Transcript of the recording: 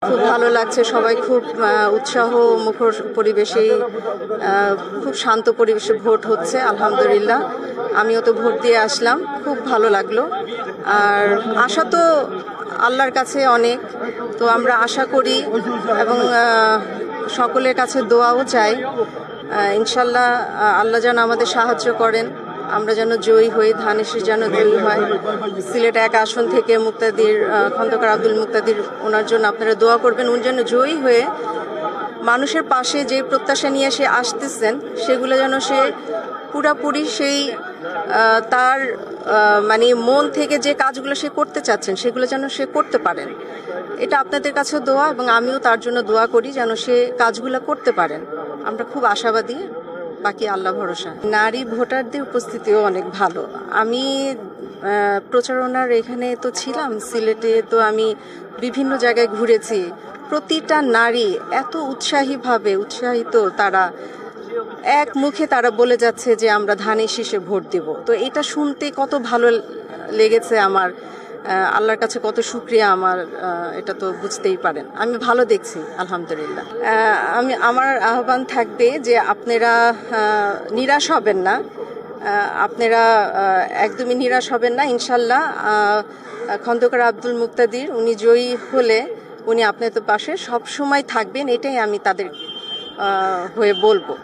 খুব ভালো লাগছে, সবাই খুব উৎসাহ মুখর পরিবেশেই খুব শান্ত পরিবেশে ভোট হচ্ছে আলহামদুলিল্লাহ। আমিও তো ভোট দিয়ে আসলাম, খুব ভালো লাগলো। আর আশা তো আল্লাহর কাছে অনেক, তো আমরা আশা করি এবং সকলের কাছে দোয়াও চাই। ইনশাল্লাহ আল্লাহ যেন আমাদের সাহায্য করেন, আমরা যেন জয়ী হই, ধানেশের যেন জয়ী হয়। সিলেট 1 আসন থেকে মুক্তাদির খন্দকার আব্দুল মুক্তাদির, ওনার জন্য আপনারা দোয়া করবেন, উনি যেন জয়ী হয়ে মানুষের পাশে যে প্রত্যাশা নিয়ে সে আসতেছেন সেগুলো যেন সে পুরাপুরি সেই তার মানে মন থেকে যে কাজগুলো সে করতে চাচ্ছেন সেগুলো যেন সে করতে পারেন। এটা আপনাদের কাছে দোয়া, এবং আমিও তার জন্য দোয়া করি যেন সে কাজগুলো করতে পারেন। আমরা খুব আশাবাদী, বাকি আল্লাহ ভরসা। নারী ভোটারদের উপস্থিতিও অনেক ভালো। আমি প্রচারণার এখানে তো ছিলাম, সিলেটে তো আমি বিভিন্ন জায়গায় ঘুরেছি। প্রতিটা নারী এত উৎসাহিত, তারা এক মুখে তারা বলে যাচ্ছে যে আমরা ধানের শীষে ভোট দেব। তো এটা শুনতে কত ভালো লেগেছে আমার, আল্লাহর কাছে কত শুকরিয়া আমার, এটা তো বুঝতেই পারেন। আমি ভালো দেখছি আলহামদুলিল্লাহ। আমার আহ্বান থাকবে যে আপনারা নিরাশ হবেন না, আপনারা একদমই নিরাশ হবেন না। ইনশাল্লাহ খন্দকার আব্দুল মুক্তাদির উনি জয়ী হলে উনি আপনাদের পাশে সব সময় থাকবেন, এটাই আমি তাদের হয়ে বলবো।